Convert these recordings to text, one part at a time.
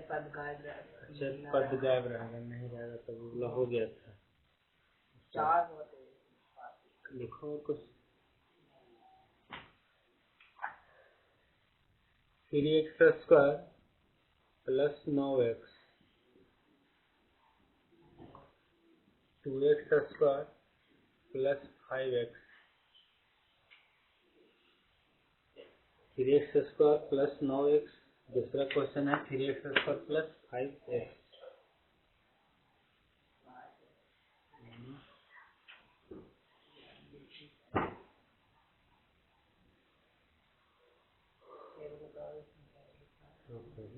पद गायब रहेगा, नहीं रहेगा तो वो हो गया था। 4 लिखो कुछ। 3x² plus 9x 2x² plus 5x 3x² plus 9x। दूसरा क्वेश्चन है 3x² प्लस 5x।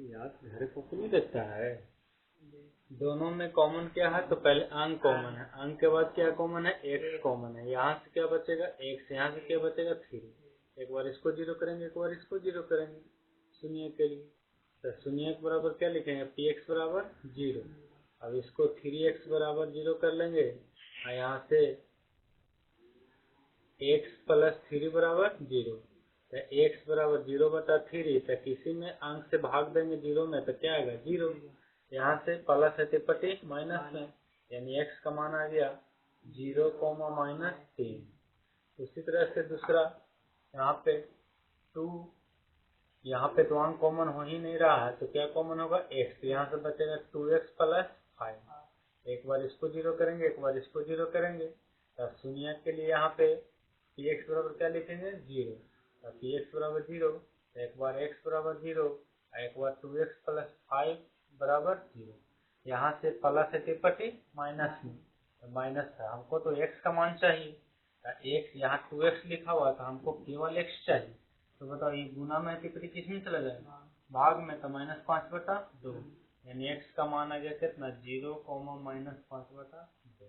याद घर को नहीं देता है। दोनों में कॉमन क्या है? तो पहले अंक कॉमन है, अंक के बाद क्या कॉमन है? x कॉमन है। यहाँ से क्या बचेगा? x। यहाँ से क्या बचेगा? 3। एक बार इसको 0 करेंगे, एक बार इसको 0 करेंगे शून्य के लिए। तो शून्य के बराबर क्या लिखेंगे? px बराबर 0। अब इसको 3x बराबर 0 कर लेंगे और यहाँ से x प्लस 3 बराबर 0। तो x बराबर 0/3। तो किसी में अंक से भाग देंगे 0 में तो क्या आएगा? 0। यहाँ से प्लस है तिपट्टी माइनस में, यानी x का मान आ गया 0,-3। उसी तरह से दूसरा यहाँ पे 2, यहाँ पे तो अंक कॉमन हो ही नहीं रहा है तो क्या कॉमन होगा? x। यहाँ से बचेगा 2x प्लस 5। एक बार इसको 0 करेंगे, एक बार इसको 0 करेंगे। तो शून्य के लिए यहाँ पे px बराबर क्या लिखेंगे? 0। तो px बराबर 0, एक बार x बराबर 0, एक बार 2x प्लस 5 बराबर 0। यहाँ से प्लस है तिपट्टी माइनस में, तो माइनस है। हमको तो x का मान चाहिए, तो x यहाँ 2x लिखा हुआ था, हमको केवल x चाहिए। तो बताओ ये गुना में तिपट्टी किसमें चला जाएगा? भाग में। तो -5/2, यानी x का मान आ गया कितना? 0, -5/2।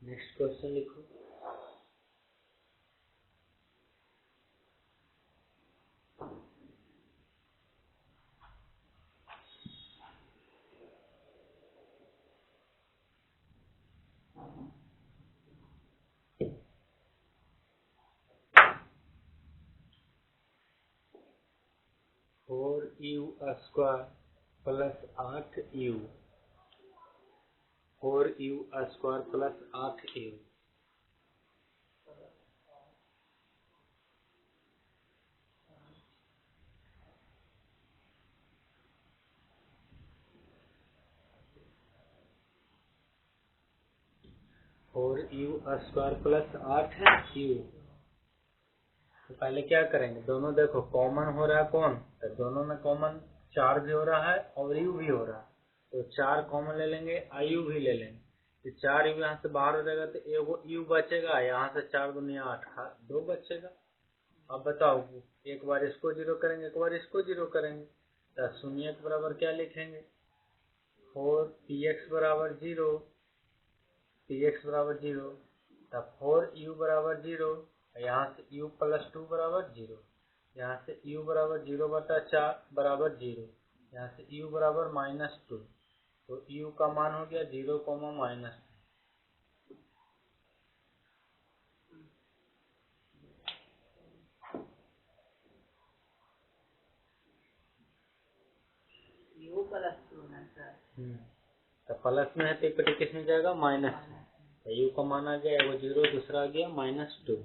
नेक्स्ट क्वेश्चन लिखो। Four you square plus 8u 4u square plus 8u 4u square plus 8u। तो पहले क्या करेंगे? दोनों देखो कॉमन हो रहा है कौन? तो दोनों में कॉमन 4 भी हो रहा है और u भी हो रहा है। तो 4 कॉमन ले लेंगे, u भी ले लेंगे। तो 4u यहाँ से बाहर हो जाएगा तो एगो u बचेगा। यहाँ से 4 दूनी 8, 2 बचेगा। अब बताओ, एक बार इसको 0 करेंगे, एक बार इसको 0 करेंगे। तो शून्य के बराबर क्या लिखेंगे? 4 px बराबर 0, px बराबर 0। तब 4u बराबर 0, यहाँ से u प्लस 2 बराबर 0, यहाँ से u बराबर 0/4 बराबर 0, यहाँ से u बराबर -2, तो u का मान हो गया 0, -2। u प्लस 2 ना सर। तो प्लस में है तो एक किस में जाएगा, माइनस में। तो u का मान आ गया वो 0, दूसरा आ गया -2।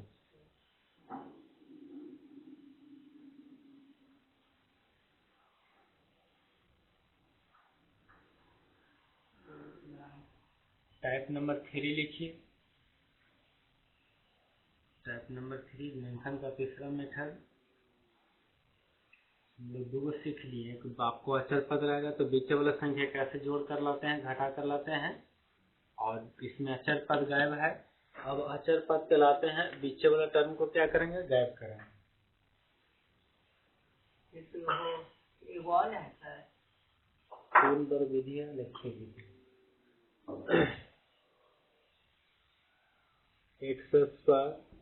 टाइप नंबर 3 लिखिए। टाइप नंबर 3 गुणनखंड का तीसरा मेथड। हम लोग दो सीख लिए। एक आपको अचर पद रहेगा तो बीच वाला संख्या कैसे जोड़ कर लाते हैं, घटा कर लाते हैं, और इसमें अचर पद गायब है। अब अचर पद के लाते हैं, बीच वाला टर्म को क्या करेंगे, गायब करेंगे। पूर्ण वर्ग विधि है, लिखिए विधि। x²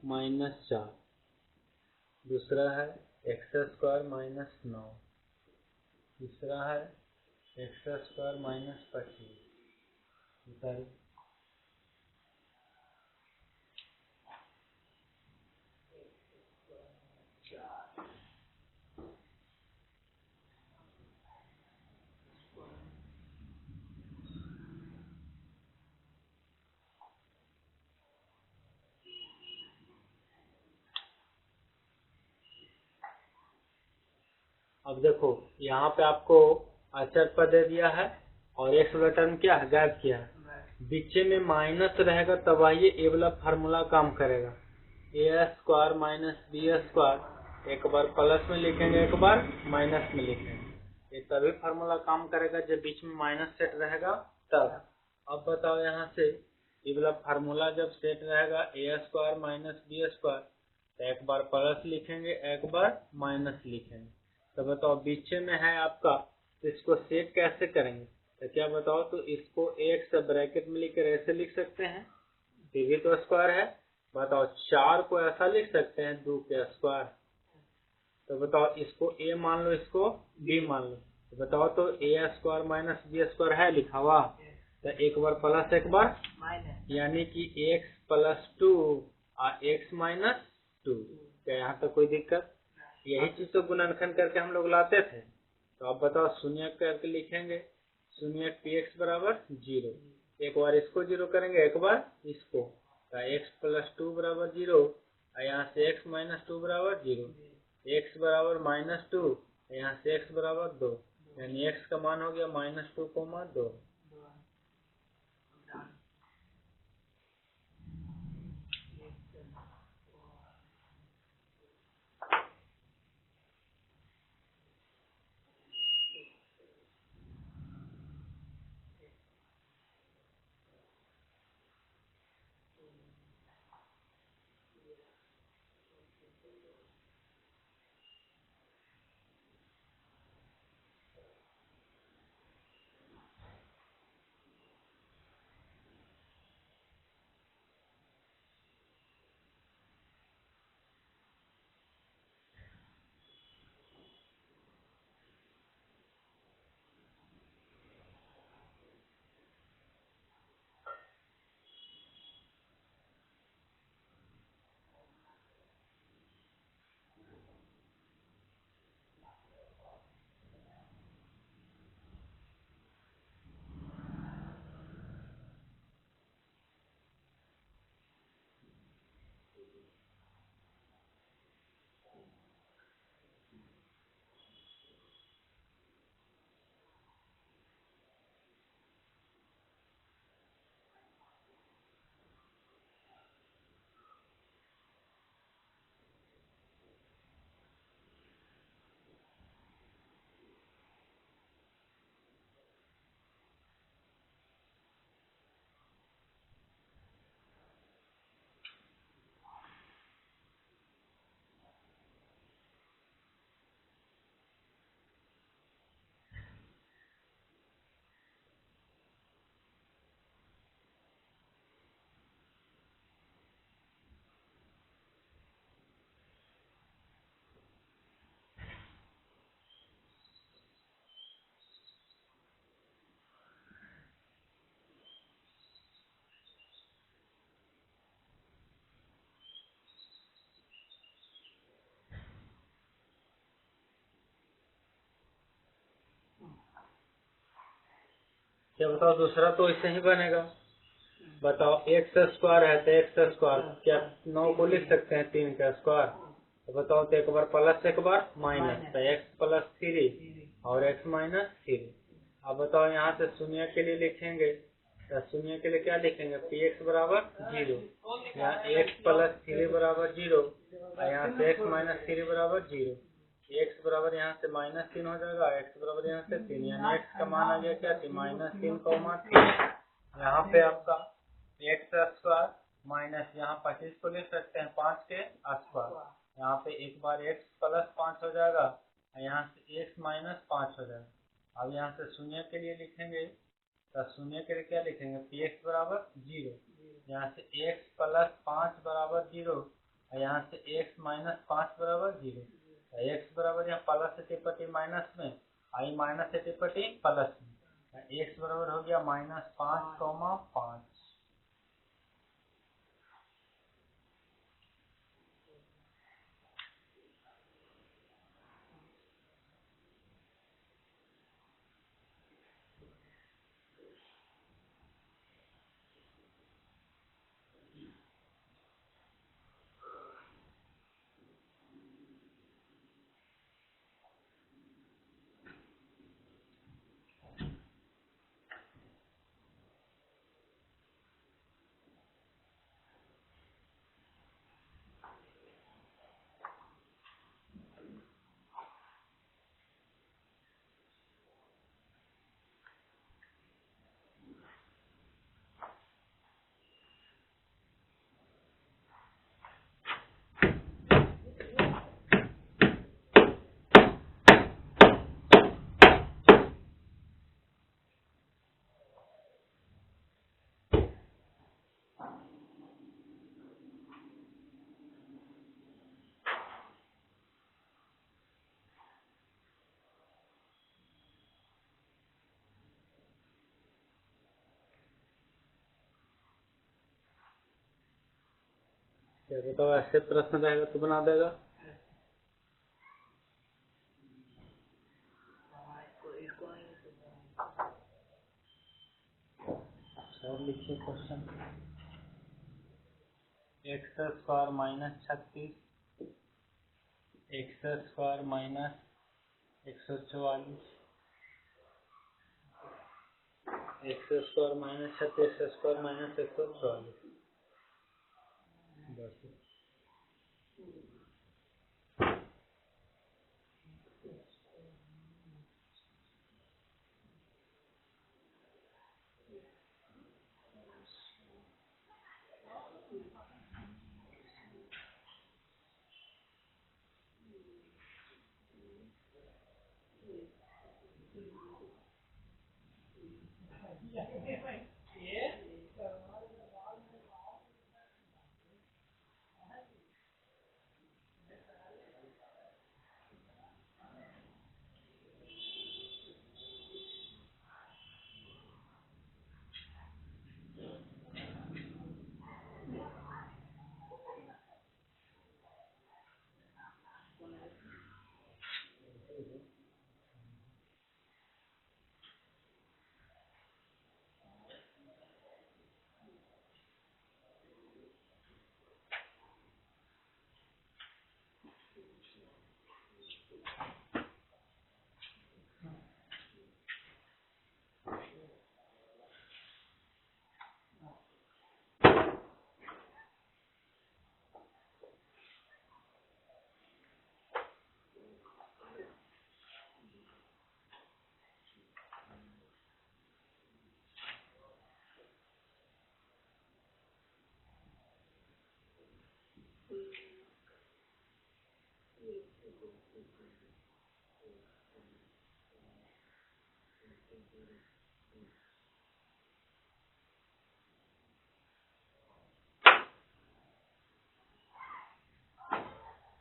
-4, दूसरा है x² -9, तीसरा है x² -25। अब देखो यहाँ पे आपको अचर पद दे दिया है और एक्स वाला टर्म क्या है, गायब किया है। बीच में माइनस रहेगा तब आइए ये वाला फार्मूला काम करेगा। a² - b², एक बार प्लस में लिखेंगे, एक बार माइनस में लिखेंगे। ये तभी फार्मूला काम करेगा जब बीच में माइनस सेट रहेगा तब। अब बताओ यहाँ से ये वाला फार्मूला जब सेट रहेगा a² - b², तो एक बार प्लस लिखेंगे, एक बार माइनस लिखेंगे। तो बताओ बीच में है आपका, तो इसको सेट कैसे करेंगे, तो क्या बताओ, तो इसको एक से ब्रैकेट में लिखकर ऐसे लिख सकते हैं, भी तो स्क्वायर है। बताओ 4 को ऐसा लिख सकते हैं 2 के स्क्वायर। तो बताओ इसको a मान लो, इसको b मान लो। तो बताओ तो a² - b² है लिखा हुआ, तो एक बार प्लस एक बार माइनस, यानी कि x + 2 और x - 2। क्या यहाँ तक कोई दिक्कत? यही चीज तो गुणनखंड करके हम लोग लाते थे। तो अब बताओ शून्य करके लिखेंगे, शून्य px बराबर 0। एक बार इसको 0 करेंगे, एक बार इसको, तो x + 2 बराबर 0, यहाँ से x - 2 बराबर 0, x बराबर -2, यहाँ से x बराबर 2, यानी x का मान हो गया -2, 2। क्या बताओ, दूसरा तो ऐसे ही बनेगा। बताओ एक्स स्क्वायर है तो एक्स स्क्वायर, क्या 9 को लिख सकते हैं 3 का स्क्वायर? तो बताओ, तो एक बार प्लस एक बार माइनस, तो एक्स प्लस 3 और एक्स माइनस 3। अब बताओ यहाँ से शून्य के लिए लिखेंगे, तो शून्य के लिए क्या लिखेंगे? पी एक्स बराबर 0, यहाँ एक्स प्लस 3 बराबर 0 और यहाँ से एक्स माइनस 3 बराबर 0। एक्स बराबर यहाँ से -3 हो जाएगा, एक्स बराबर यहाँ से 3, यानी एक्स का मान आ गया क्या? -3, यहाँ पे आपका एक्स स्क्वायर माइनस यहाँ 25 को ले सकते हैं 5 के स्क्वायर, यहाँ पे एक बार एक्स प्लस 5 हो जाएगा और यहाँ से एक्स माइनस 5 हो जाएगा। अब यहाँ से शून्य के लिए लिखेंगे, तो शून्य के लिए क्या लिखेंगे? पी एक्स बराबर 0, यहाँ से एक्स प्लस 5 बराबर 0 और यहाँ से एक्स माइनस 5 बराबर 0। एक्स बराबर यहाँ प्लस से टिपटी माइनस में, आई माइनस से टिपटी प्लस में, एक्स बराबर हो गया -5, 5। क्या बताओ, ऐसे प्रश्न रहेगा तो बना देगा। सर लिखिए question. X square minus 36, x square minus 144, x square minus 36, x square minus 144। बस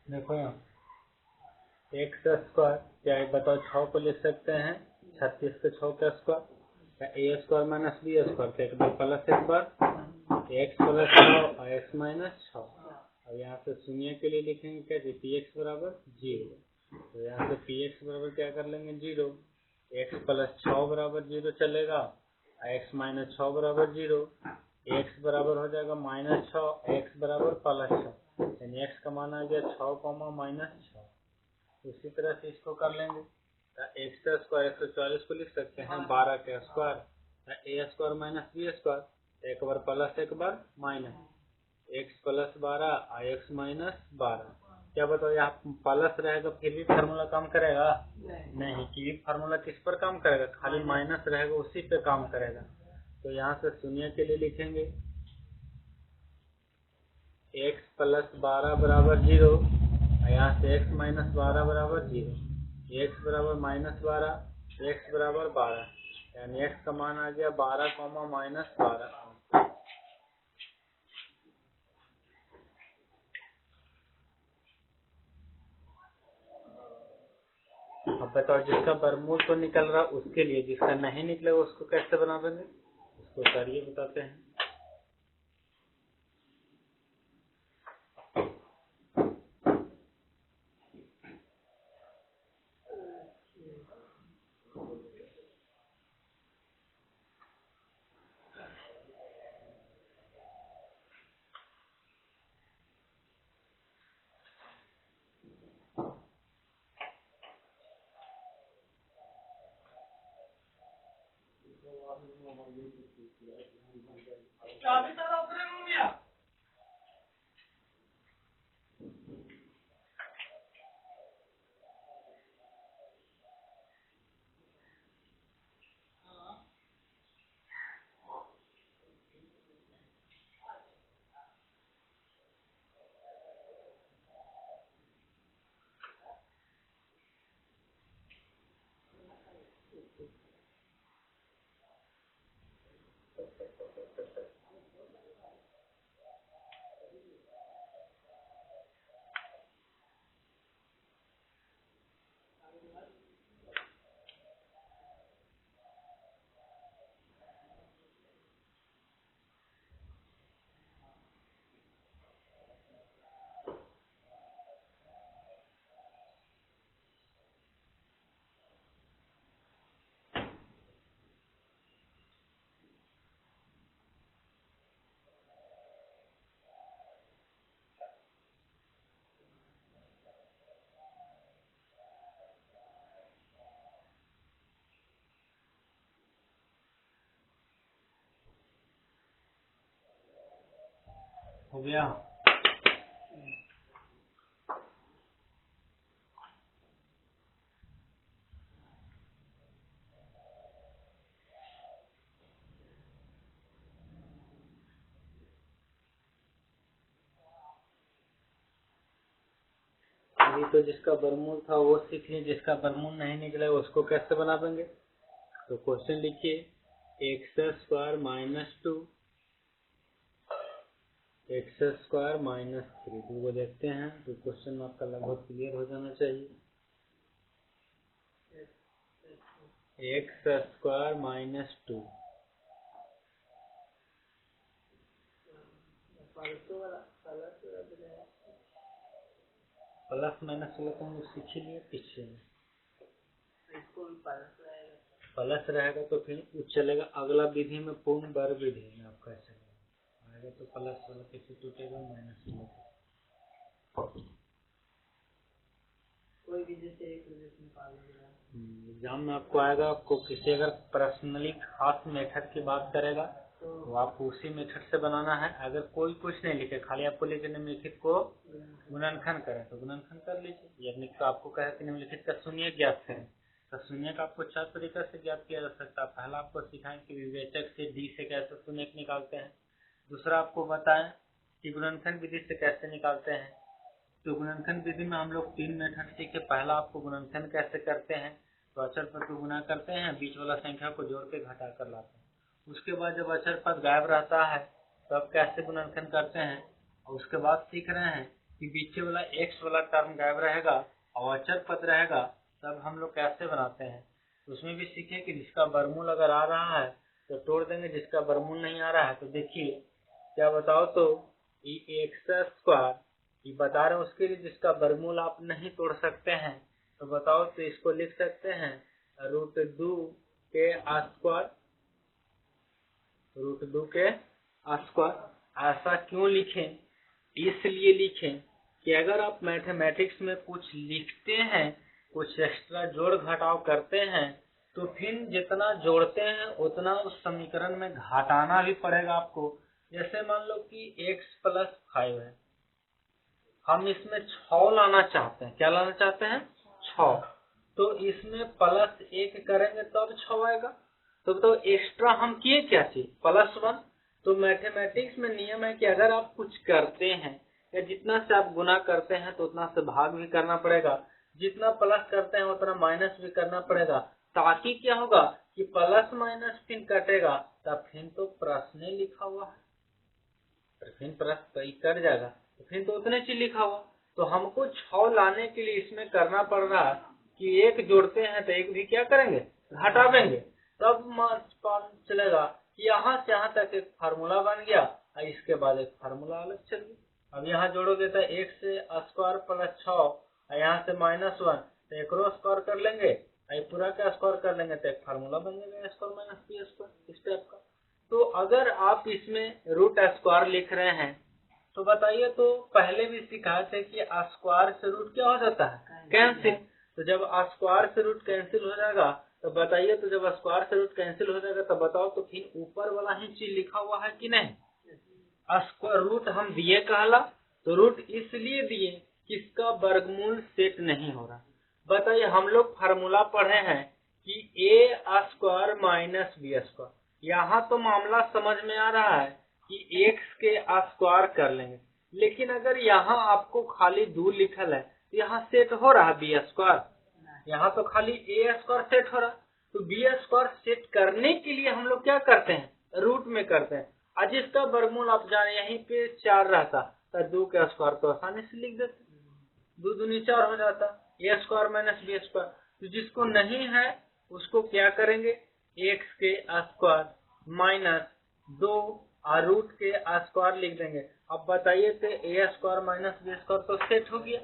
देखो यहाँ एक्स स्क्वायर, क्या बताओ 6 को लिख सकते हैं 36 के 6 का स्क्वायर, ए स्क्वायर माइनस बी स्क्वायर, एक बार प्लस एक बार एक्स प्लस 6 और एक्स माइनस 6। और यहाँ से शून्य के लिए लिखेंगे क्या? पी एक्स बराबर 0, तो यहाँ से पी एक्स बराबर क्या कर लेंगे 0, एक्स प्लस 6 बराबर 0 चलेगा x माइनस 6 बराबर 0, x बराबर हो जाएगा -6, x बराबर +6, यानी x का मान आ गया 6, -6। उसी तरह से इसको कर लेंगे। x का स्क्वायर 144 को लिख सकते हैं 12 का square, a square minus b square, एक बार प्लस एक बार minus, x plus 12 x minus 12। क्या बताओ, यहाँ प्लस रहेगा फिर भी फार्मूला काम करेगा? नहीं, क्यूबिक फार्मूला किस पर काम करेगा? खाली माइनस रहेगा उसी पे काम करेगा। तो यहाँ से शून्य के लिए लिखेंगे x प्लस 12 बराबर 0, यहाँ से x माइनस 12 बराबर 0, x बराबर -12, x बराबर 12, यानी x का मान आ गया 12, -12। अब बताओ, जिसका वर्गमूल तो निकल रहा उसके लिए, जिसका नहीं निकलेगा उसको कैसे बना देंगे? उसको करिए, बताते हैं। हो गया? अभी तो जिसका वर्गमूल था वो सीख लिए, जिसका वर्गमूल नहीं निकला उसको कैसे बना देंगे? तो क्वेश्चन लिखिए, x स्क्वायर -2, x स्क्वायर -3, दो को देखते हैं तो क्वेश्चन आपका लगभग क्लियर हो जाना चाहिए। x स्क्वायर -2 प्लस माइनस वाला तो हम लोग सीख लिए पीछे में। प्लस रहेगा तो फिर चलेगा अगला विधि में, पूर्ण वर्ग विधि में आपका चलेगा, आएगा तो प्लस वाला कैसे टूटेगा, माइनस वाला। कोई विधि से एक रिजल्ट निकाल लेगा। एग्जाम में आपको आएगा, आपको किसी अगर पर्सनली खास मेथड की बात करेगा तो आपको उसी मेथड से बनाना है। अगर कोई कुछ नहीं लिखे, खाली आपको लिखे निम्नलिखित को गुणनखंड करें तो गुणनखंड कर लीजिए। यदि तो आपको कहे कि निम्नलिखित का शून्य ज्ञात करें तो शून्य का आपको 4 तरीका से ज्ञात किया जा सकता है। पहला आपको सिखाएं कि विवेचक से डी से कैसे शून्य निकालते हैं। दूसरा आपको बताएं कि गुणनखंड विधि से कैसे निकालते हैं। तो गुणनखंड विधि में हम लोग 3 मेथड सीखे। पहला आपको गुणनखंड कैसे करते हैं, तो अचर पद को गुना करते हैं, बीच वाला संख्या को जोड़ के घटा कर लाते हैं। उसके बाद जब अचर पद गायब रहता है तब कैसे गुणनखंड करते हैं, और उसके बाद सीख रहे हैं कि बीच वाला x वाला टर्म गायब रहेगा और अचर पद रहेगा, तब हम लोग कैसे बनाते हैं। उसमें भी सीखे कि जिसका वर्गमूल अगर आ रहा है तो तोड़ देंगे, जिसका वर्गमूल नहीं आ रहा है तो देखिए क्या बताओ, तो x स्क्वायर ये बता रहे हैं उसके लिए जिसका वर्गमूल आप नहीं तोड़ सकते हैं, तो बताओ तो इसको लिख सकते हैं √2 के स्क्वायर, √2 के स्क्वायर। ऐसा क्यों लिखें? इसलिए लिखें कि अगर आप मैथमेटिक्स में कुछ लिखते हैं, कुछ एक्स्ट्रा जोड़ घटाव करते हैं, तो फिर जितना जोड़ते हैं उतना उस समीकरण में घटाना भी पड़ेगा आपको। जैसे मान लो कि x + 5 है, हम इसमें 6 लाना चाहते हैं। क्या लाना चाहते हैं? 6। तो इसमें +1 करेंगे तब 6 आएगा। तो एक्स्ट्रा हम किए क्या चीज? +1। तो मैथमेटिक्स में नियम है कि अगर आप कुछ करते हैं या जितना से आप गुना करते हैं तो उतना से भाग भी करना पड़ेगा, जितना प्लस करते हैं उतना माइनस भी करना पड़ेगा, ताकि क्या होगा कि प्लस माइनस फिर कटेगा, तब फिर तो प्रश्न लिखा हुआ है, फिर प्रश्न कर जाएगा, तो फिर तो उतने चीज लिखा हुआ। तो हमको 6 लाने के लिए इसमें करना पड़ रहा है कि 1 जोड़ते हैं तो 1 भी क्या करेंगे? घटावेंगे। तब चलेगा। यहाँ से यहाँ तक एक फार्मूला बन गया और इसके बाद एक फार्मूला अलग चल गया। अब यहाँ जोड़ोगे तो x स्क्वायर + 6 और यहाँ से -1 तो एक रो स्क्वायर कर लेंगे, पूरा का स्क्वायर कर लेंगे तो एक फार्मूला बन जाएगा a² - b², इस टाइप का। तो अगर आप इसमें √² लिख रहे हैं तो बताइए, तो पहले भी सिखाए थे कि स्क्वायर से रूट क्या हो जाता है? कैंसिल। तो जब स्क्वायर से रूट कैंसिल हो जाएगा तो बताइए, तो जब स्क्वायर से रूट कैंसिल हो जाएगा तो बताओ तो फिर ऊपर वाला ही चीज लिखा हुआ है कि नहीं? स्क्वायर रूट हम दिए कहला, तो रूट इसलिए दिए कि इसका वर्गमूल सेट नहीं हो रहा। बताइए, हम लोग फार्मूला पढ़े हैं कि a² - b²। यहाँ तो मामला समझ में आ रहा है कि x के स्क्वायर कर लेंगे, लेकिन अगर यहाँ आपको खाली 2 लिखल है तो यहाँ सेट हो रहा है b², यहाँ तो खाली a² सेट हो रहा। तो b² सेट करने के लिए हम लोग क्या करते हैं? रूट में करते हैं। आज इसका वर्गमूल आप जाने यहीं पे 4 रहता तो 2 का स्क्वायर तो आसानी से लिख देते, 2 दूनी 4 हो जाता, a² - b²। तो जिसको नहीं है उसको क्या करेंगे? x के स्क्वायर माइनस 2 और रूट के स्क्वायर लिख देंगे। अब बताइए, तो a² - b² तो सेट हो गया।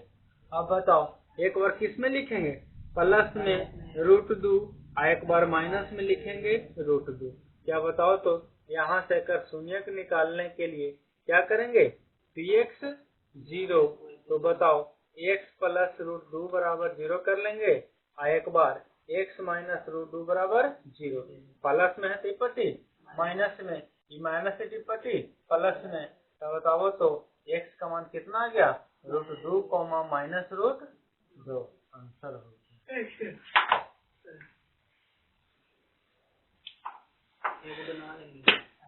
अब बताओ, एक बार किस में लिखेंगे? प्लस में √2 और एक बार माइनस में लिखेंगे √2। क्या बताओ, तो यहाँ से कर शून्यक निकालने के लिए क्या करेंगे? px 0। तो बताओ, x + √2 = 0 कर लेंगे और एक बार x - √2 = 0। प्लस में है टिप्पणी, माइनस में माइनस से टिप्पणी, प्लस में। तो बताओ, तो x का मान कितना आ गया? √2, -√2। आंसर हो गया।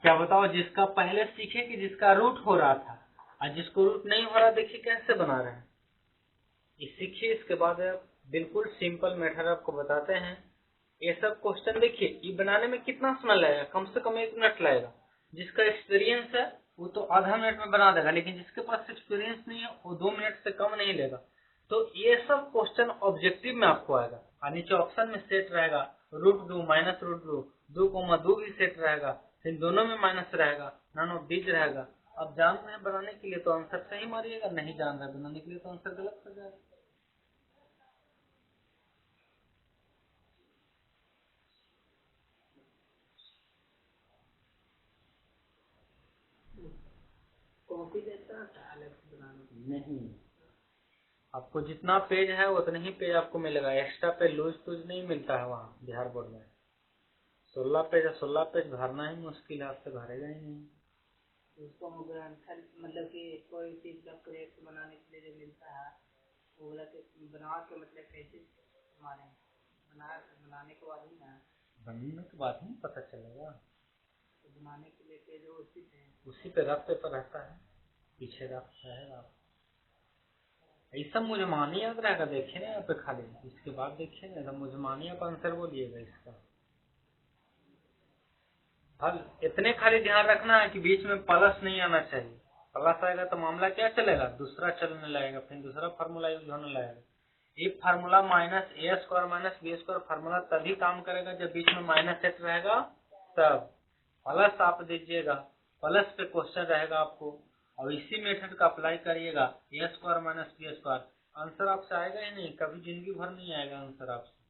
क्या बताओ, जिसका पहले सीखे कि जिसका रूट हो रहा था और जिसको रूट नहीं हो रहा, देखिए कैसे बना रहे हैं। ये सीखिए, इसके बाद बिल्कुल सिंपल मेथड आपको बताते हैं। ये सब क्वेश्चन देखिए, ये बनाने में कितना समय लगेगा? कम से कम 1 मिनट लगेगा। जिसका एक्सपीरियंस है वो तो आधा मिनट में बना देगा, लेकिन जिसके पास एक्सपीरियंस नहीं है वो 2 मिनट से कम नहीं लेगा। तो ये सब क्वेश्चन ऑब्जेक्टिव में आपको आएगा और नीचे ऑप्शन में सेट रहेगा √2 - √2, 2, 2 भी सेट रहेगा, फिर दोनों में माइनस रहेगा, नन ऑफ दीज रहेगा। अब जान रहे हैं बनाने के लिए तो आंसर सही मारिएगा, नहीं जान रहे बनाने के लिए तो आंसर गलत हो जाएगा। कॉपी देता है अलग से बनाने नहीं, आपको जितना पेज है उतना ही पेज आपको मिलेगा। एक्स्ट्रा पेज लूज टूज नहीं मिलता है वहाँ बिहार बोर्ड में। 16 पेज है, 16 पेज भरना ही मुश्किल है, आपसे भरेगा ही नहीं। उसको मतलब कि कोई चीज का प्रोजेक्ट बनाने के लिए जो मिलता है वो बना के मतलब कैसे हमारे बनाने के बाद ही ना, बनने के बाद ही पता चलेगा। तो बनाने के लिए पेज उसी पे रफ पेपर रहता है, पीछे रफ रहेगा। ऐसा मुझे मानी याद रहेगा, देखे ना यहाँ पे खाली, इसके बाद देखिए ना, मुझे मानी आप आंसर बोलिएगा इसका। अब इतने खाली ध्यान रखना है कि बीच में प्लस नहीं आना चाहिए। प्लस आएगा तो मामला क्या चलेगा? दूसरा चलने लगेगा, फिर दूसरा फार्मूला यूज होने लगेगा। ये फार्मूला -a² - b² फार्मूला तभी काम करेगा जब बीच में माइनस सेट रहेगा, तब प्लस आप दीजिएगा, प्लस पे क्वेश्चन रहेगा आपको, और इसी मेथड का अप्लाई करिएगा। a² - b², आंसर आपसे आएगा ही नहीं, कभी जिंदगी भर नहीं आएगा आंसर आपसे।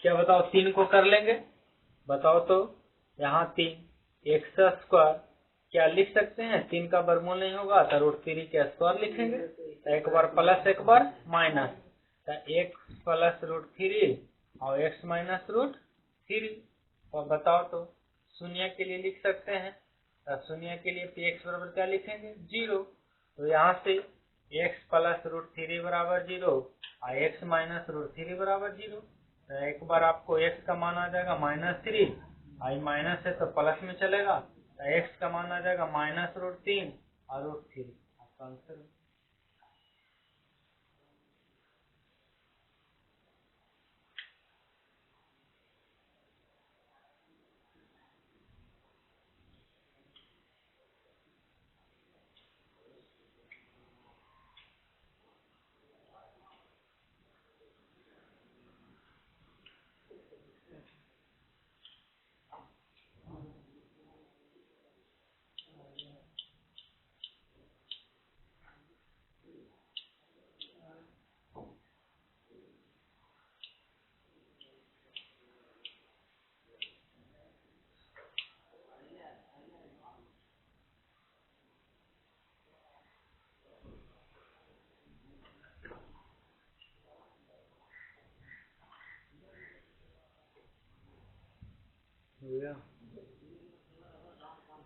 क्या बताओ 3 को कर लेंगे, बताओ तो। यहाँ 3 एक्स स्क्वायर क्या लिख सकते हैं, 3 का वर्गमूल नहीं होगा तो √3 के स्क्वायर लिखेंगे। तो एक बार प्लस एक बार माइनस, तो एक्स प्लस √3 और एक्स माइनस √3। और बताओ तो शून्य के लिए लिख सकते हैं, तो शून्य के लिए x बराबर क्या लिखेंगे 0। तो यहाँ से x प्लस √3 बराबर 0 और x माइनस √3 बराबर 0। तो एक बार आपको x का मान आ जाएगा -3, आई माइनस है तो प्लस में चलेगा, तो x का मान आ जाएगा -√3 और √3 आपका आंसर है।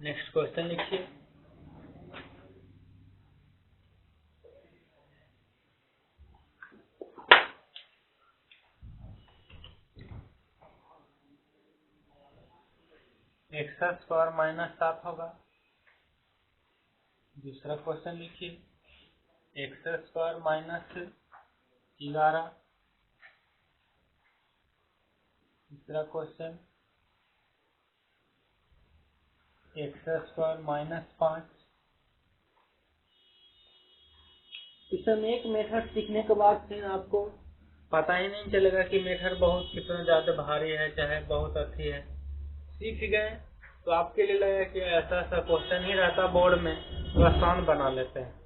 नेक्स्ट क्वेश्चन लिखिए। एक्स स्क्वायर -7 होगा। दूसरा क्वेश्चन लिखिए एक्स स्क्वायर -11। तीसरा क्वेश्चन एक्स स्क्वायर -5। इसमें एक मेथड सीखने के बाद फिर आपको पता ही नहीं चलेगा कि मेथड बहुत कितना ज्यादा भारी है चाहे बहुत अच्छी है। सीख गए तो आपके लिए लगेगा कि ऐसा ऐसा क्वेश्चन ही रहता बोर्ड में, तो आसान बना लेते हैं।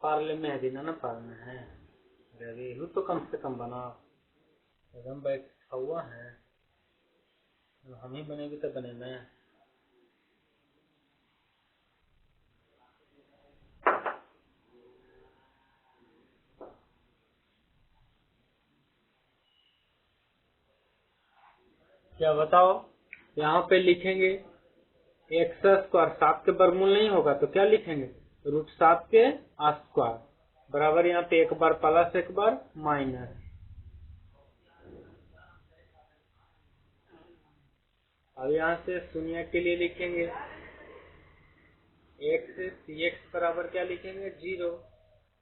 पार्ले में है ना पार्ले है, रेहू तो कम से कम बना, एकदम बैठ हुआ है, हम ही बनेगी तो बने में। क्या बताओ, यहाँ पे लिखेंगे एक्स स्क्वायर 7 के वर्गमूल नहीं होगा तो क्या लिखेंगे √7 के स्क्वायर बराबर, यहाँ पे एक बार प्लस एक बार माइनस। अब यहाँ से शून्य के लिए लिखेंगे x बराबर क्या लिखेंगे 0।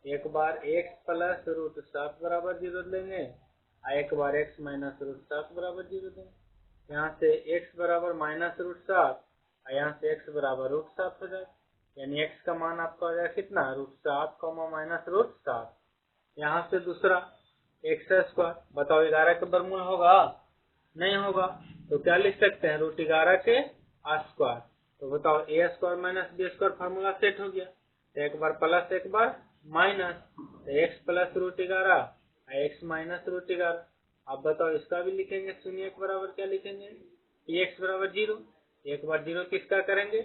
एक बार x प्लस √7 बराबर 0 लेंगे और एक बार x माइनस √7 बराबर 0 देंगे। यहाँ से x बराबर -√7 और यहाँ से x बराबर √7 हो जाए, यानी x का मान आपका हो जाएगा कितना √7 -√7। यहाँ से दूसरा एक्स स्क्वायर, बताओ 11 के वर्गमूल होगा नहीं होगा तो क्या लिख सकते हैं √11 के स्क्वायर। तो बताओ a square minus b square formula set हो गया, तो एक बार प्लस एक बार माइनस, तो x प्लस √11 x माइनस √11। अब बताओ इसका भी लिखेंगे शून्य के बराबर क्या लिखेंगे x बराबर 0। एक बार 0 किसका करेंगे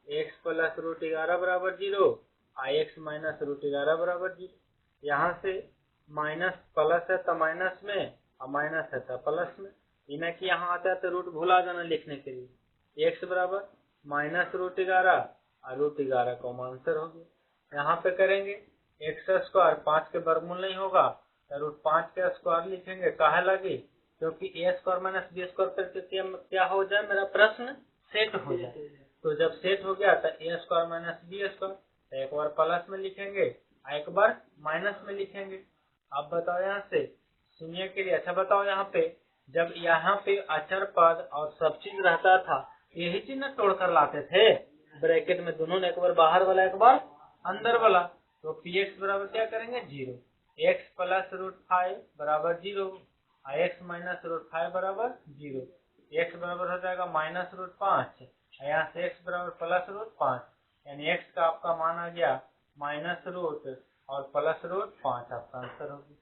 x प्लस √11 बराबर 0 x माइनस √11 बराबर 0। यहाँ से माइनस प्लस है तो माइनस में और माइनस है तो प्लस में, इन्हें कि यहाँ आता है तो रूट भुला जाना लिखने के लिए। x बराबर -√11 और √11 का आंसर हो गया। यहाँ पे करेंगे एक्स स्क्वायर 5 के वर्गमूल नहीं होगा तो √5 के स्क्वायर लिखेंगे, काहे लगी क्योंकि a square minus b square करके क्या हो जाए मेरा प्रश्न सेट हो जाए। तो जब सेट हो गया तो a square minus b square एक बार प्लस में लिखेंगे एक बार माइनस में लिखेंगे। अब बताओ यहाँ से शून्य के लिए। अच्छा बताओ, यहाँ पे जब यहाँ पे अचर पद और सब चीज रहता था, यही चीज न तोड़ कर लाते थे ब्रैकेट में दोनों ने, एक बार बाहर वाला एक बार अंदर वाला। तो px बराबर क्या करेंगे 0, x प्लस √5 बराबर 0, x माइनस √5 बराबर 0, x बराबर हो जाएगा माइनस √5, यहाँ से x बराबर प्लस √5, यानी x का आपका मान आ गया माइनस रूट और प्लस √5 आपका आंसर होगी।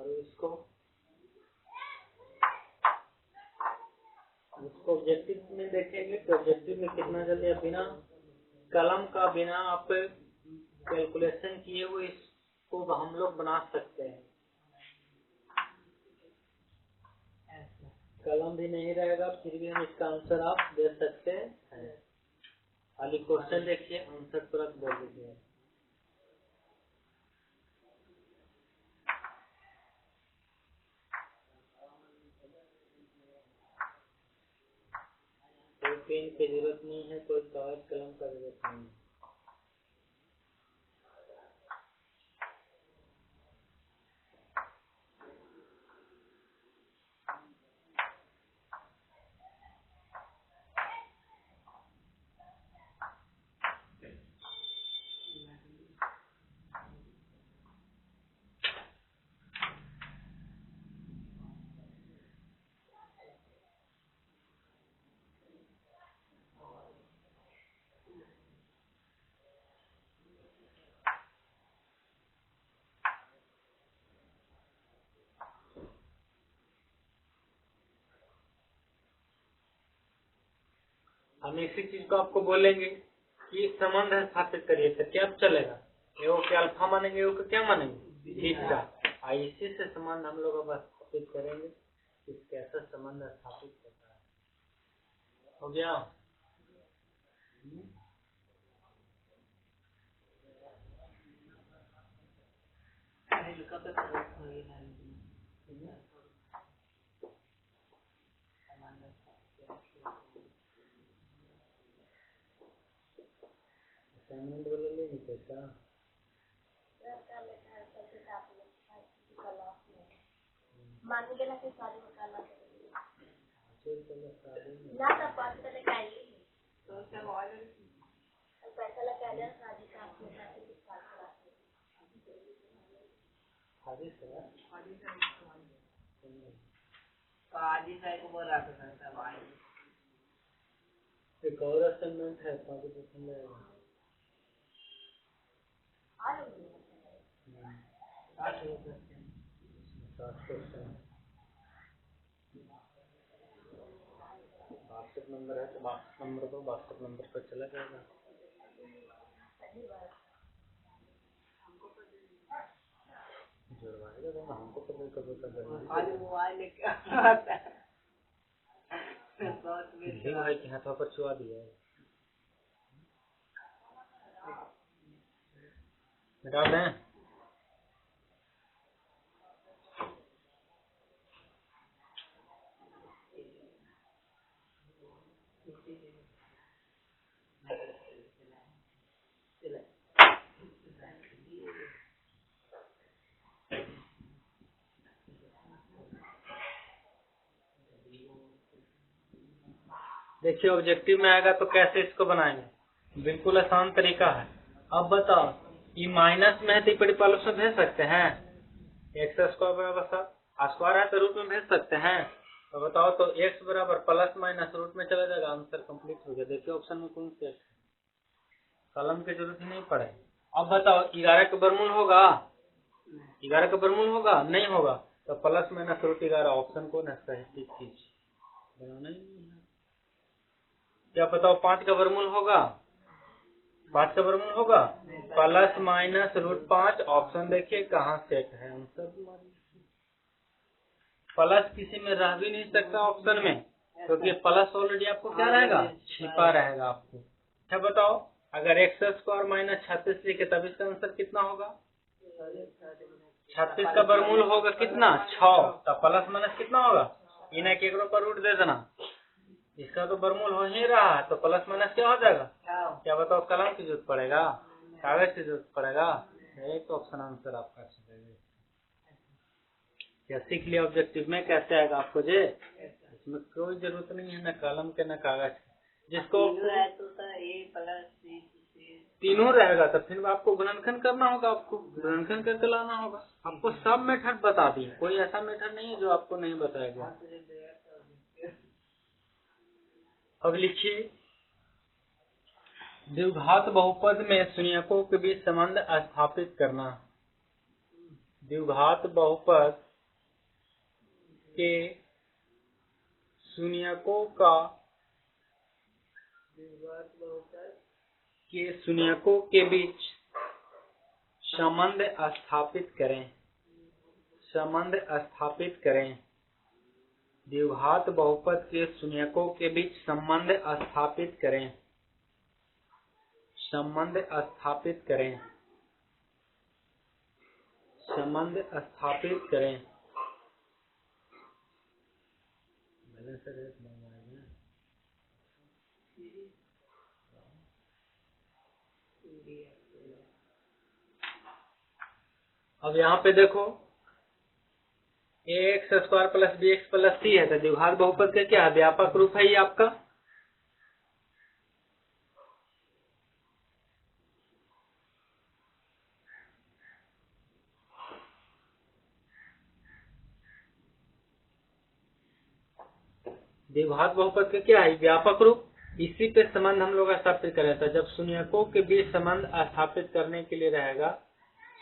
इसको ऑब्जेक्टिव में देखेंगे तो ऑब्जेक्टिव में कितना जल्दी बिना कलम का, बिना आप कैलकुलेशन किए हुए इसको हम लोग बना सकते हैं। कलम भी नहीं रहेगा फिर भी हम इसका आंसर आप दे सकते हैं। खाली क्वेश्चन देखिए, आंसर तुरंत बोल दीजिए। कोई पेन की जरूरत नहीं है, कोई कागज कलम का जरूरत नहीं है। हम इसी चीज को आपको बोलेंगे कि संबंध स्थापित करिए, तो क्या चलेगा? एओ के अल्फा मानेंगे, एओ के क्या मानेंगे थीटा। इसी से संबंध हम लोग अब स्थापित करेंगे, इस कैसा संबंध स्थापित होता है। हो गया? असाइनमेंट वाले ले नहीं पैसा मान के ना कि सारी निकालना ना तो पैसा लगाइए, तो पैसा लगा दिया शादी का आपने काजी साहब को बोला था सर भाई, एक और असाइनमेंट है, 5% लगेगा। व्हाट्सएप नंबर है तो व्हाट्सएप नंबर को व्हाट्सएप नंबर पर चला जाएगा। जुड़वाएगा तो हमको कभी कभी खाली मोबाइल लेके भाई के हाथों पर छुआ दिया है। मिटा दें? देखिए ऑब्जेक्टिव में आएगा तो कैसे इसको बनाएंगे, बिल्कुल आसान तरीका है। अब बताओ, ये माइनस में है तो परिपालक में भेज सकते हैं, एक्स स्क्वायर बराबर स्क्वायर है तो रूट में भेज सकते हैं। तो बताओ, तो एक्स बराबर प्लस माइनस रूट में चला जाएगा, आंसर कंप्लीट हो गया। देखिए ऑप्शन में कौन से कलम की जरूरत ही नहीं पड़े। अब बताओ 11 का वर्गमूल होगा? 11 का वर्गमूल होगा? नहीं होगा। तो प्लस माइनस रूट 11 ऑप्शन को नस्टिक कीजिए, बनाना ही नहीं है। क्या बताओ 5 का वर्गमूल होगा? 5 का वर्गमूल होगा? प्लस माइनस रूट 5 ऑप्शन देखिए कहाँ सेट है आंसर। प्लस किसी में रह भी नहीं सकता ऑप्शन में, क्योंकि प्लस ऑलरेडी आपको क्या रहेगा? छिपा रहेगा आपको। अच्छा बताओ अगर x² माइनस 36 लिखे तब इसका आंसर कितना होगा? 36 का वर्गमूल होगा कितना? 6। तब प्लस माइनस कितना होगा? इन्हें केकड़ों पर रूट दे देना। इसका तो वर्गमूल हो ही रहा है, तो प्लस माइनस क्या हो जाएगा? क्या बताओ कलम की जरूरत पड़ेगा? कागज की जरूरत पड़ेगा? एक ऑप्शन आंसर आपका चलेगा। क्या सीख लिया ऑब्जेक्टिव में कैसे आएगा आपको जे? इसमें कोई जरूरत नहीं है न कलम के न कागज। जिसको तीनों रहेगा तो फिर आपको गुणनखंड करना होगा, आपको गुणनखंड करके लाना होगा। आपको सब मेथड बता दी, कोई ऐसा मेथड नहीं है जो आपको नहीं बताया गया। अब लिखिए द्विघात बहुपद में शून्यकों के बीच संबंध स्थापित करना। द्विघात बहुपद के शून्यकों के बीच संबंध स्थापित करें। संबंध स्थापित करें। द्विघात बहुपद के शून्यकों के बीच संबंध स्थापित करें। संबंध स्थापित करें। संबंध स्थापित करें। अब यहाँ पे देखो ax² plus bx plus c है, तो द्विघात बहुपद का क्या है? व्यापक रूप है ये आपका। द्विघात बहुपद का क्या है? व्यापक रूप। इसी पे संबंध हम लोग स्थापित करें। तो जब शून्यकों के बीच संबंध स्थापित करने के लिए रहेगा,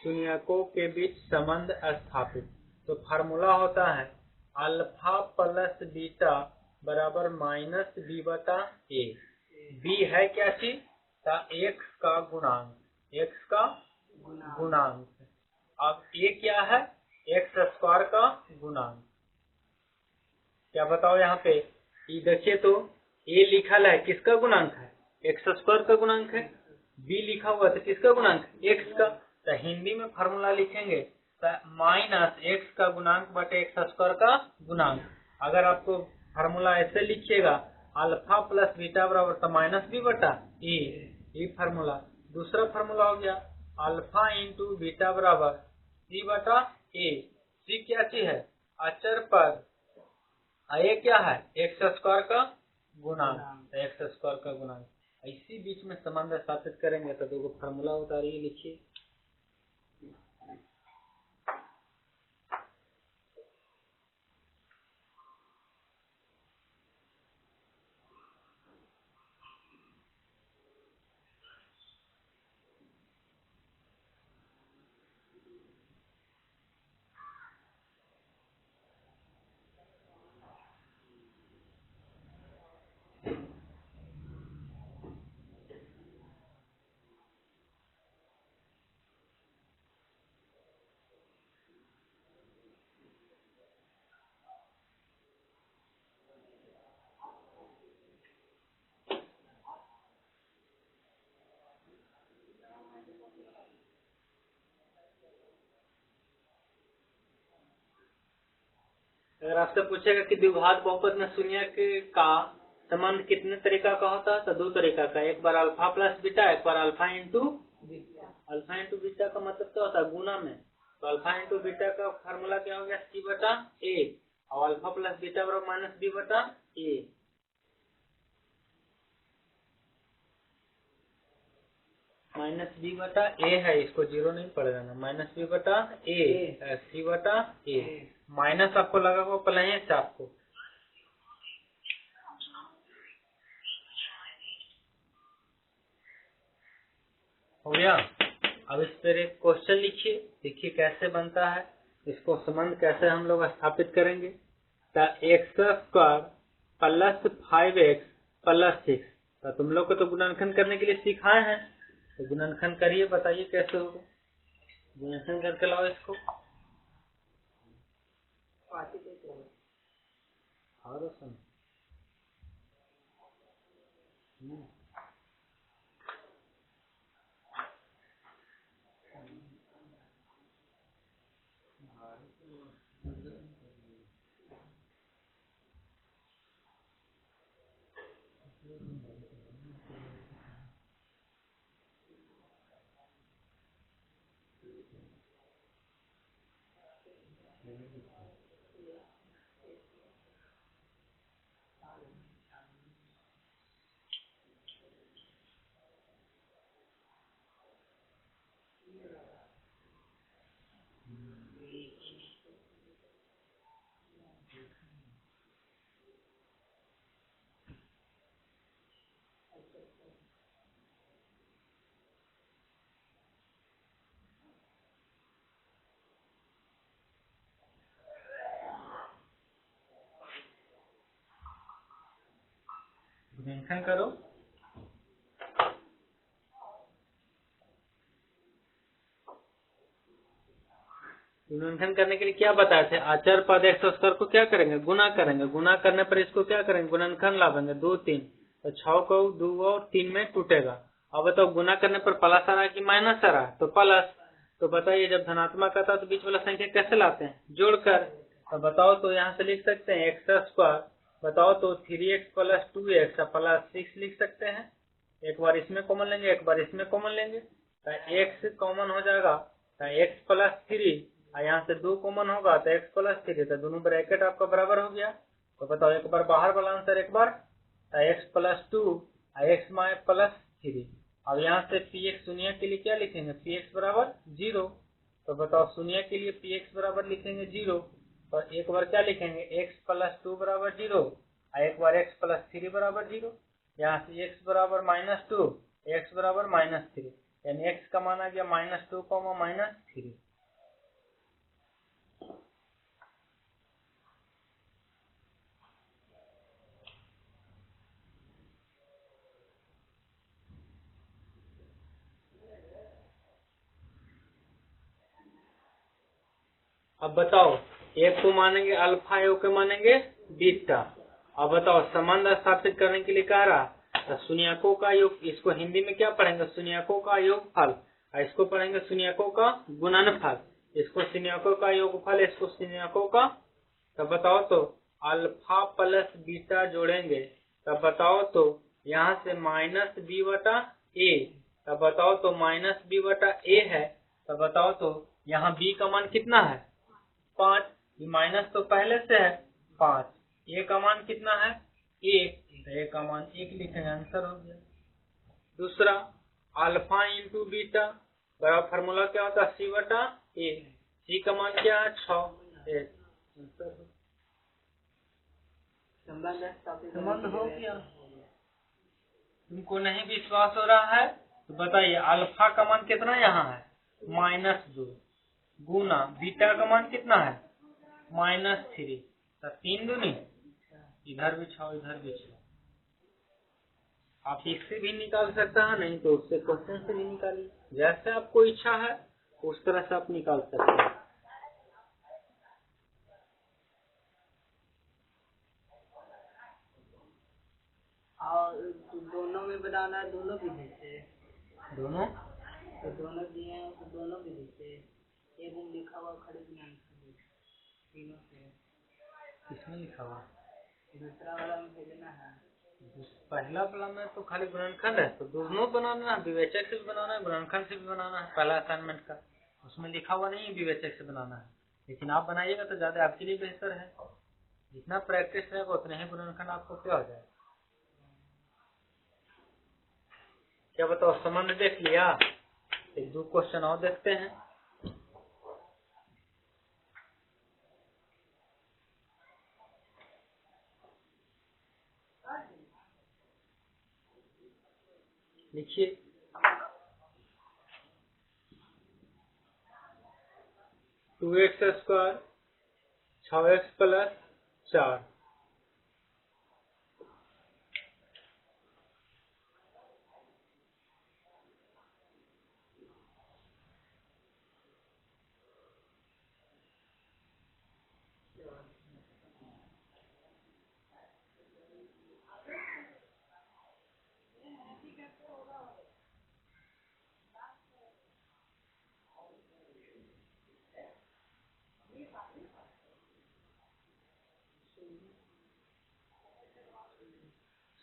शून्यकों के बीच संबंध स्थापित, तो फार्मूला होता है अल्फा प्लस बीटा बराबर माइनस बी बटा ए। बी है क्या चीज? एक्स का गुणांक। एक्स का गुणांक। अब ए क्या है? x² का गुणांक। क्या बताओ यहाँ पे? ये देखिए तो ए लिखा है किसका गुणांक है? x² का गुणांक है। बी लिखा हुआ तो किसका गुणांक? x का। तो हिंदी में फार्मूला लिखेंगे तो माइनस x का गुणांक बटे x² का गुणांक। अगर आपको फार्मूला ऐसे लिखिएगा अल्फा प्लस बीटा बराबर तो माइनस बी बटा ए, ये फार्मूला। दूसरा फार्मूला हो गया अल्फा इंटू बीटा बराबर सी बटा ए। सी क्या चीज है? अचर पद। ये क्या है? x² का गुणांक। x² का गुणांक। इसी बीच में संबंध स्थापित करेंगे तो देखो फार्मूला उतारिए, लिखिए। अगर आपसे पूछेगा कि द्विघात बहुपद में शून्यक का संबंध कितने तरीका का होता है, तो 2 तरीका का। एक बार अल्फा प्लस बीटा, एक बार अल्फा इंटू बीटा का मतलब क्या होता है? गुना में। तो अल्फा इंटू बीटा का फार्मूला क्या हो गया? सी बटा ए। और अल्फा प्लस बीटा बराबर माइनस बी बटा ए। माइनस बी बटा ए है, इसको 0 नहीं पड़ जाना। माइनस बी बटा ए, सी बटा ए। माइनस आपको लगा हुआ प्लस आपको। हो गया। अब इस पर एक क्वेश्चन लिखिए, देखिए कैसे बनता है, इसको संबंध कैसे हम लोग स्थापित करेंगे। x² प्लस 5x प्लस 6, तो तुम लोग को तो गुणनखंड करने के लिए सिखाए हैं, तो गुणनखंड करिए, बताइए कैसे होगा। गुणनखंड करके लाओ इसको। और सुन गुणनखंड करो। गुणनखंड करने के लिए क्या बताए थे, अचर पद x² को क्या करेंगे, गुना करेंगे, गुना करने पर इसको क्या करेंगे, गुणनखंड लावेंगे, 2 3, तो 6 को 2 और 3 में टूटेगा। अब बताओ गुना करने पर प्लस आ रहा है कि माइनस आ रहा है, तो प्लस। तो बताइए जब धनात्मक आता है तो बीच वाला संख्या कैसे लाते हैं, जोड़कर। तो बताओ तो यहाँ से लिख सकते हैं x², बताओ तो 3x प्लस 2x प्लस 6 लिख सकते हैं। एक बार इसमें कॉमन लेंगे, एक बार इसमें कॉमन लेंगे, तो x कॉमन हो जाएगा, तो x प्लस 3, यहाँ से 2 कॉमन होगा तो x प्लस 3, तो दोनों ब्रैकेट आपका बराबर हो गया। तो बताओ एक बार बाहर वाला आंसर, एक बार तो x प्लस 2 x प्लस 3। अब यहाँ से px शून्य के लिए क्या लिखेंगे, px बराबर 0। तो बताओ शून्य के लिए px बराबर लिखेंगे 0, तो एक बार क्या लिखेंगे, x प्लस 2 बराबर 0, एक बार x प्लस 3 बराबर 0। यहाँ से x बराबर -2, x बराबर -3, यानी x का मान आ गया -2, -3। अब बताओ एक को मानेंगे अल्फा, एक को मानेंगे बीटा। अब बताओ संबंध स्थापित करने के लिए कह रहा, तो शून्यकों का योग, इसको हिंदी में क्या पढ़ेंगे, शून्यकों का योगफल, इसको पढ़ेंगे शून्यकों का गुणनफल, इसको शून्यकों का योगफल, इसको शून्यकों का। तब बताओ तो अल्फा प्लस बीटा जोड़ेंगे, तब बताओ तो यहाँ से -b/a, तब बताओ तो -b/a है, तब बताओ तो यहाँ b का मान कितना है, 5, ये माइनस तो पहले से है 5, a का मान कितना है 1, तो a का मान 1 लिखेंगे, आंसर हो गया। दूसरा अल्फा इंटू बीटा बराबर फार्मूला क्या होता है, c/a, c का मान क्या है 6, संबंध हो गया। तुमको नहीं विश्वास हो रहा है तो बताइए अल्फा का मान कितना यहाँ है, -2, गुना बीटा का मान कितना है -3, तो 3 दूनी, इधर भी 6 इधर भी 6। आप इससे भी निकाल सकता है, नहीं तो उससे क्वेश्चन से भी निकालिए, जैसे आपको इच्छा है उस तरह से आप निकाल सकते हैं। और दोनों में बनाना है, दोनों विधि से, दोनों तो दोनों दिए हैं तो दोनों विधि से, एक दिन लिखा हुआ खड़े तीनों से, किसमें लिखा हुआ, दूसरा वाला में भेजना है। पहला वाला में तो खाली गुणनखंड है, तो दोनों बनाना है, विवेचक से भी बनाना है, गुणनखंड से भी बनाना है। पहला असाइनमेंट का उसमें लिखा हुआ नहीं है विवेचक से बनाना है, लेकिन आप बनाइएगा तो ज्यादा आपके लिए बेहतर है। जितना प्रैक्टिस रहेगा उतना ही गुणनखंड आपको क्या हो जाएगा। क्या बताओ, संबंध देख लिया, एक 2 क्वेश्चन और देखते हैं। लिखिए 2x² 6x + 4।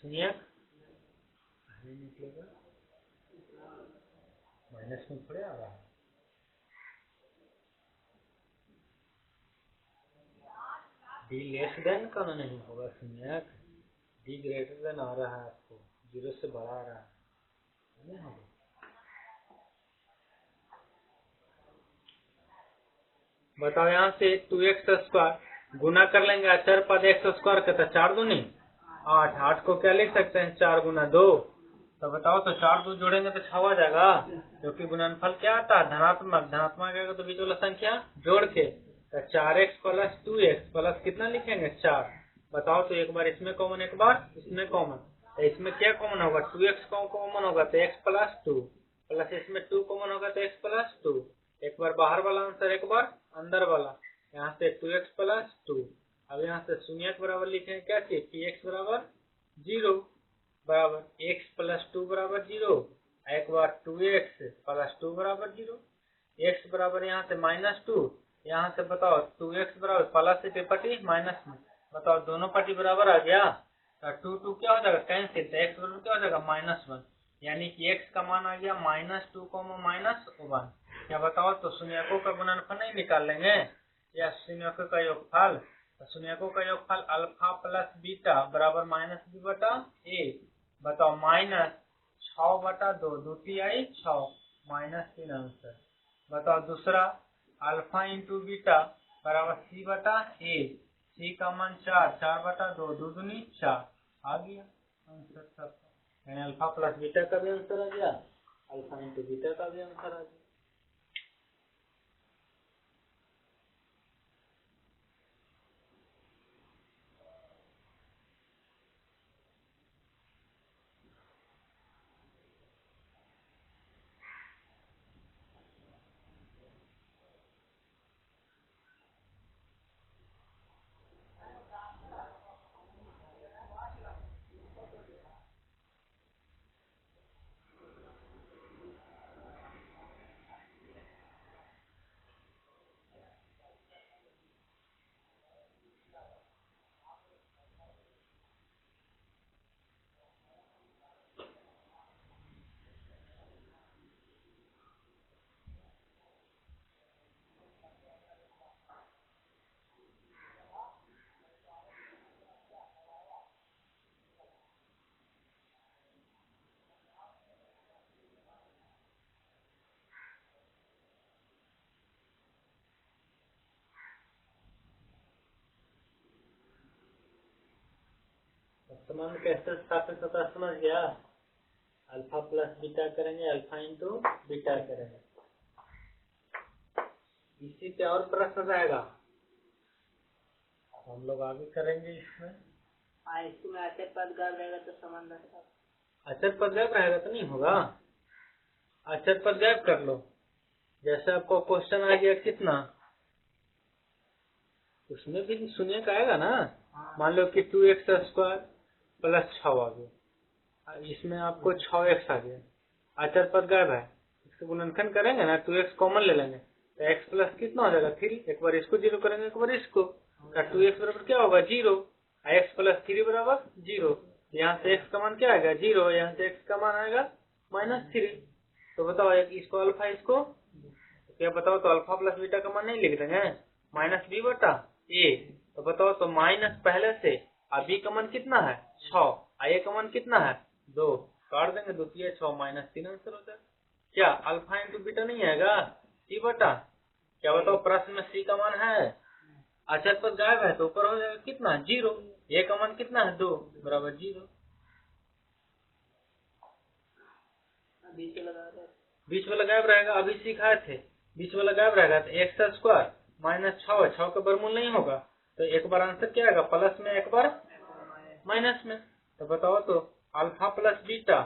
सुनिए निकलेगा माइनस में थोड़े आ रहा है। डी लेस देन का नहीं होगा सुनिए, डी ग्रेटर देन आ रहा है, आपको 0 से बड़ा आ रहा है, नहीं होगा। बताओ यहाँ से 2x² गुना कर लेंगे अचर पद x² का, तो 4 दूनी 8, 8 को क्या लिख सकते हैं 4 गुना 2। तो बताओ तो 4 2 जोड़ेंगे तो 6 आ जाएगा, क्योंकि गुणनफल क्या आता है धनात्मक, धनात्मक आएगा तो बीच वाला संख्या जोड़ के, तो 4x + 2x प्लस कितना लिखेंगे 4। बताओ तो एक बार इसमें कॉमन एक बार इसमें कॉमन, तो इसमें क्या कॉमन होगा 2x कॉमन होगा तो x + 2 प्लस इसमें 2 कॉमन होगा तो x + 2। एक बार बाहर वाला आंसर एक बार अंदर वाला, यहाँ से 2x + 2। अब यहाँ से शून्य के बराबर लिखेंगे क्या चीज कि x = 0 बराबर x + 2 = 0। एक बार 2x + 2 = 0। x बराबर यहाँ से -2, यहाँ से बताओ 2x बराबर प्लस से पटी माइनस में, बताओ दोनों पटी बराबर आ गया, तो 2 क्या हो जाएगा कैंसिल, तो x बराबर क्या हो जाएगा -1, यानी कि x का मान आ गया -2, -1। क्या बताओ तो शून्यकों का गुणनफल नहीं निकाल लेंगे या शून्यकों का योगफल, तो शून्यकों का योगफल अल्फा प्लस बीटा बराबर -b/a। बताओ -6/2, 2 × 6 -3 आंसर। बताओ दूसरा अल्फा × बीटा बराबर c/a, c का मान 4, 4/2, 2 दूनी 4 आ गया आंसर सबका, यानी अल्फा प्लस बीटा का भी आंसर आ गया, अल्फा × बीटा का भी आंसर आ गया। समान कैसे स्थापित होता समझ गया, अल्फा प्लस बीटा करेंगे, अल्फा × बीटा करेंगे। इसी पे और प्रश्न रहेगा, हम लोग आगे करेंगे इसमें। इसमें अचर पद गायब रहेगा तो समान रहेगा, अचर पद गायब रहेगा तो नहीं होगा, अचर पद गायब कर लो। जैसे आपको क्वेश्चन आ गया कितना, उसमें भी शून्य का आएगा ना, मान लो कि 2x² + 6 आ गया, इसमें आपको 6x आ गया, अचर पद गायब है, इसको गुणनखंड करेंगे ना 2x कॉमन ले लेंगे तो x प्लस कितना हो जाएगा 3, एक बार इसको 0 करेंगे एक बार इसको, तो 2x बराबर क्या होगा 0, x + 3 बराबर 0। यहाँ से x का मान क्या आएगा 0, यहाँ से x का मान आएगा -3। तो बताओ इसको अल्फा, इसको क्या बताओ तो अल्फा प्लस बीटा का मान नहीं लिख देंगे -b/a। तो बताओ तो माइनस पहले से, अभी का मान कितना है 6, a का मान कितना है 2, काट देंगे 2 × 6 -3 आंसर होता है। क्या अल्फा × बीटा नहीं आएगा c/, क्या बताओ प्रश्न में c का मान है, अचर पद गायब है तो ऊपर हो जाएगा कितना 0, a का मान कितना है 2 बराबर 0। बीच वाला गायब रहेगा, अभी सिखाए थे बीच वाला गायब रहेगा तो x² -6 है, 6 का वर्गमूल नहीं होगा, तो एक बार आंसर क्या आएगा, प्लस में एक बार माइनस में। तो बताओ तो alpha plus beta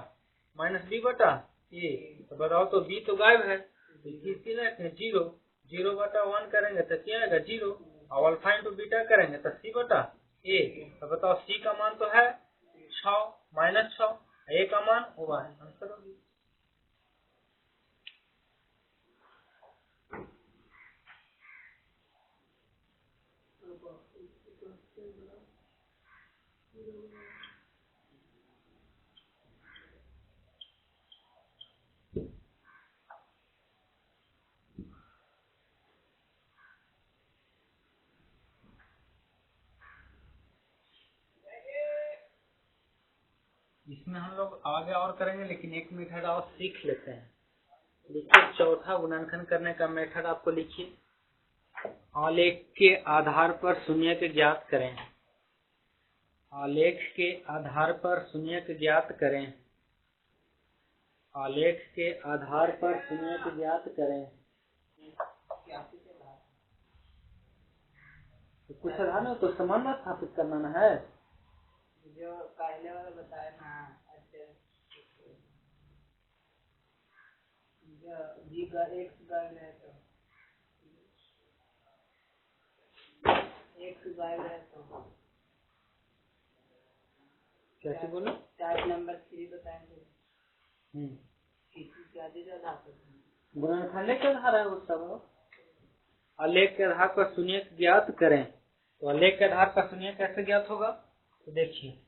minus B बटा ए, तो बताओ तो बी तो गायब है, तो 0/1 करेंगे तो क्या आएगा 0, और अल्फा इंटू बीटा करेंगे तो सी बटा ए। तो बताओ सी का मान तो है 6 -6, ए का मान 1, आंसर होगी। इसमें हम लोग आगे और करेंगे, लेकिन एक मेथड और सीख लेते हैं। लिखिए, चौथा गुणनखंड करने का मेथड आपको लिखिए। आलेख के आधार पर शून्यक ज्ञात करें। आलेख के आधार पर शून्यक ज्ञात करें। आलेख के आधार पर शून्यक ज्ञात करें। तो कुछ आधार ना, तो संबंध स्थापित करना ना है, जो पहले वाला बताया ना। अच्छा, जी का एक्स गायब है तो एक्स गायब है तो कैसे बोलो, टाइप नंबर 3 बताएंगे। क्या दीजिएगा गुणनखंड के आधार है वो सब। आलेख के आधार पर शून्यक ज्ञात करें। तो आलेख के आधार पर शून्यक कैसे ज्ञात होगा, तो देखिए,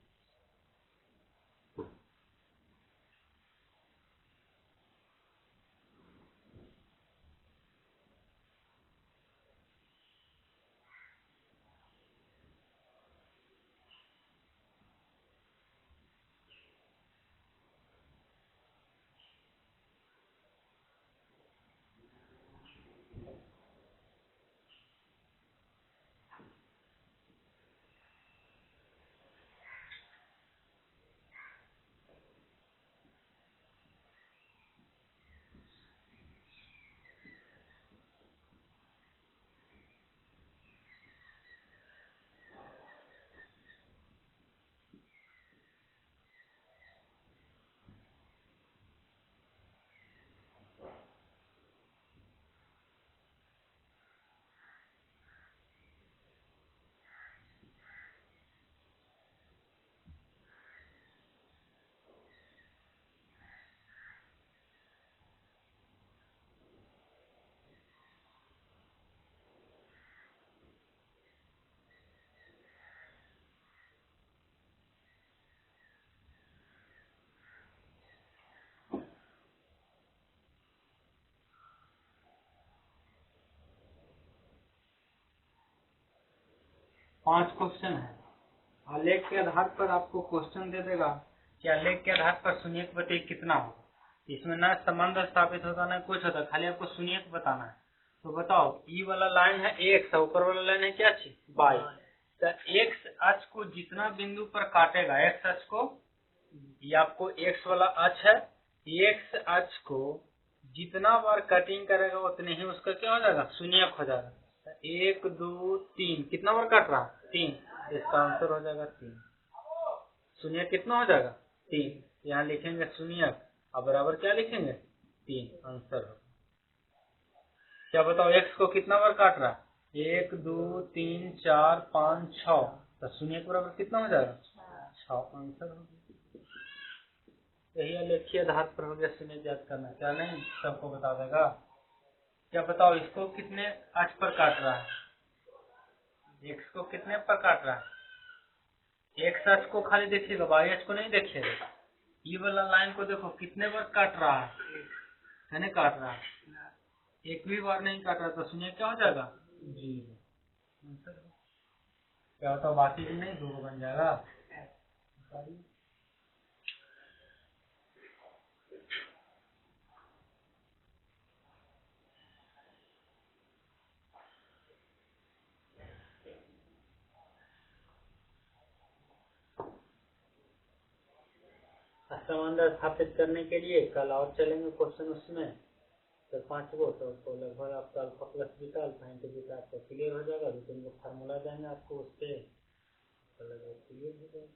पांच क्वेश्चन है। आलेख के आधार पर आपको क्वेश्चन दे देगा कि आलेख के आधार पर शून्यक बटे कितना हो। इसमें ना संबंध स्थापित होता ना कुछ होता, खाली आपको शून्यक बताना है। तो बताओ, ई वाला लाइन है एक्स, ऊपर वाला लाइन है क्या चीज, वाई। तो एक्स अक्ष को जितना बिंदु पर काटेगा, एक्स अक्ष को, ये आपको एक्स वाला अक्ष है, एक्स अक्ष को जितना बार कटिंग करेगा उतने ही उसका क्या हो जाएगा, शून्यक हो जाएगा। 1 2 3 कितना बार काट रहा, 3, इसका आंसर हो जाएगा 3। शून्यक कितना हो जाएगा, 3। यहाँ लिखेंगे शून्यक, अब बराबर क्या लिखेंगे, 3, आंसर हो। क्या बताओ, एक्स को कितना बार काट रहा, 1 2 3 4 5 6, तो शून्यक बराबर कितना हो जाएगा, 6, आंसर हो। यही आलेखीय आधार पर हो गया शून्य ज्ञात करना। क्या नहीं, सबको बता देगा। क्या बताओ, इसको कितने अक्ष पर काट रहा है, एक्स को कितने पर काट रहा है, एक्स अक्ष को खाली देखिएगा, वाई अक्ष को नहीं देखिएगा। ये वाला लाइन को देखो कितने बार काट रहा है, नहीं काट रहा है, एक भी बार नहीं काट रहा, तो सुनिए क्या हो जाएगा, 0। क्या होता, बाकी भी नहीं, 2 बन जाएगा। संबंध स्थापित करने के लिए कल और चलेंगे क्वेश्चन उसमें। तो 5 गो तो लगभग आपका alpha plus beta alpha into beta आपको क्लियर हो जाएगा। 2-3 गो फार्मूला देंगे आपको उससे तो लगभग क्लियर हो जाएगा।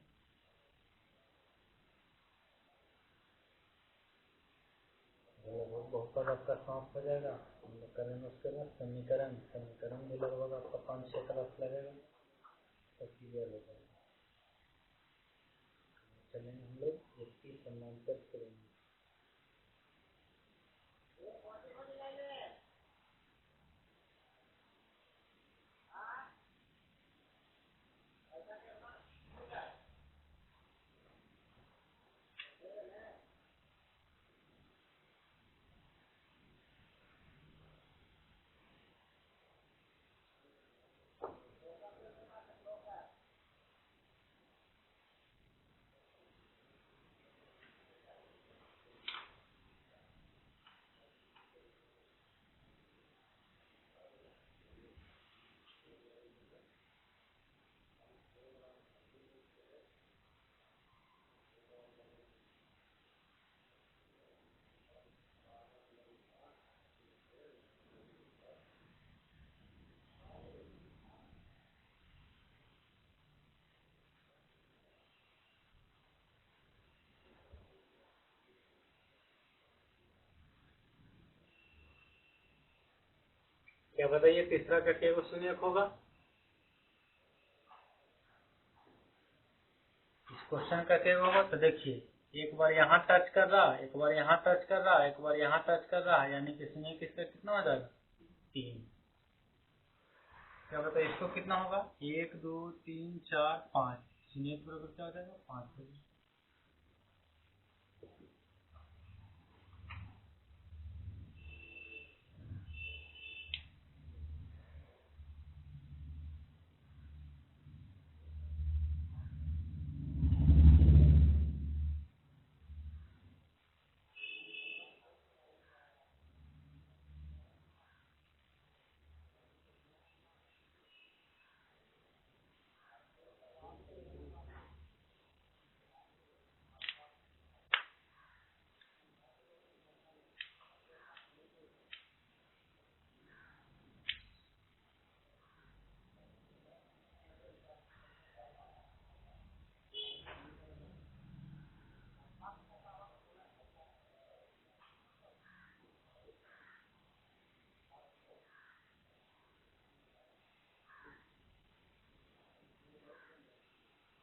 लगभग बहुपद आपका समाप्त हो जाएगा। हम लोग करेंगे उसके बाद समीकरण भी लगभग आपका 5-6 क्लास लगेगा तो क्लियर हो जाएगा। चलेंगे हम लोग इसकी समांतर करेंगे। क्या बताइए तीसरा का केवल शून्यक होगा? इस क्वेश्चन का क्या होगा तो देखिए एक बार यहाँ टच कर रहा, एक बार यहाँ टच कर रहा, एक बार यहाँ टच कर रहा, यानी कि शून्य किसका कितना हो जाएगा 3। क्या बताइए इसको कितना होगा 1 2 3 4 5 शून्य के बराबर क्या हो जाएगा 5 हो जाएगा।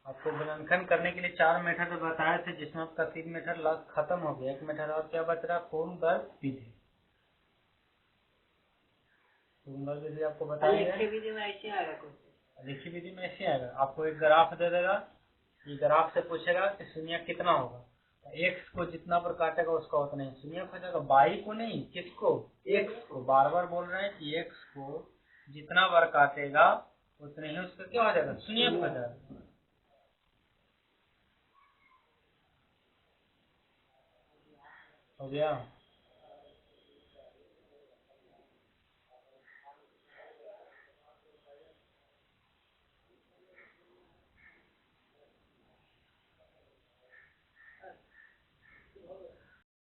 आपको गुणनखंड करने के लिए 4 मेथड बताए थे जिसमें आपका 3 मेथड लास्ट खत्म हो गया। एक मेथड और क्या बच रहा पूर्ण वर्ग विधि। पूर्ण वर्ग विधि आपको बताया लिखी विधि में ऐसे आएगा कुछ। लिखी विधि में ऐसे आएगा, आपको एक ग्राफ दे देगा, ये ग्राफ से पूछेगा कि शून्य कितना होगा, एक्स को जितना पर काटेगा उसका उतना ही शून्य हो जाएगा। वाई को नहीं, किसको एक्स को, बार बार बोल रहे हैं कि एक्स को जितना बार काटेगा उतने ही उसका क्या हो जाएगा शून्य हो जाएगा। हो गया।